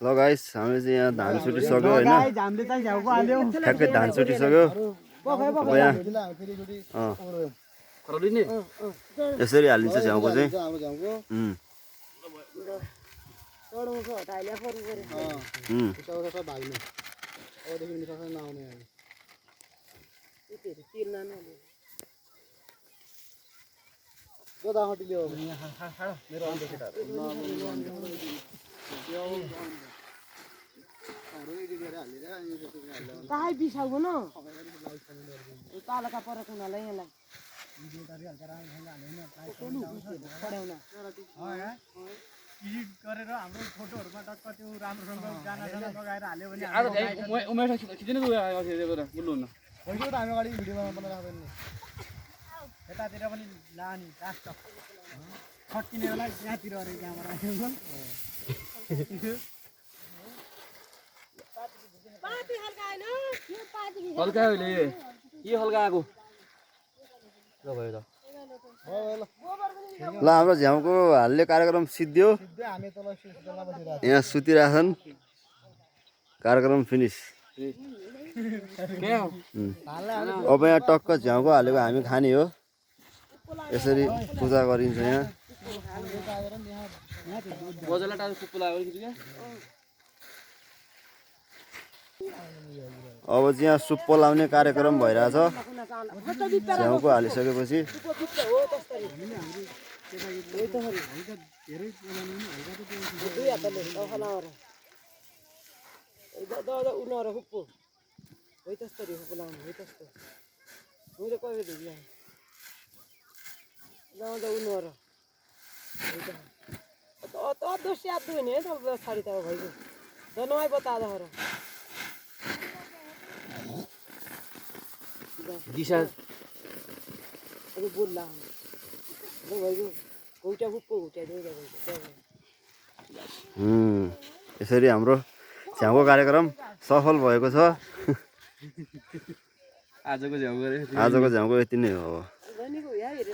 ल गाइस हामीले चाहिँ यहाँ धान छुटिसक्यो होइन ठ्याक्कै धान छुटिसक्यो अब यहाँ यसरी हालिन्छ झ्याउको चाहिँ Kahit bisa ko no. Tala ka para ko na lang yan lang. Edit गरेर हाम्रो फोटोहरुमा टक्क त्यो राम्रोसँग गाना गाना लगाएर हाल्यो भने आज उमेर खिच्ने त बुल्नुहुन्न होइन त हामी अगाडि भिडियोमा बनाएर आउँदैन नि यतातिर पनि लानी लास्ट खट्किने बेला यहाँतिर अरे क्यामेरा पाती हल्का हैन यो पाती हल्का अहिले के हल्का आको ल भयो त ल हाम्रो झ्याउको हाल्ने कार्यक्रम सिद्धियो यहाँ सुतिरहेछन् कार्यक्रम फिनिस अब यहाँ टक्क झ्याउको हालेको हामी खाने हो यसरी पूजा गरिन्छ यहाँ बजारलाई टाढो कुप्पो लाग्यो कि अब चाहिँ यहाँ सुप पोलाउने कार्यक्रम भइरहेछ झ्याउको हालिसकेपछि दिशा अरे बोल ला ले भाइको कोइटा हुप्पो हुट्या दे यसरी हाम्रो झ्याउको कार्यक्रम सफल भएको छ आजको झ्याउ गरे आजको झ्याउको यति नै हो धनीको या हेरे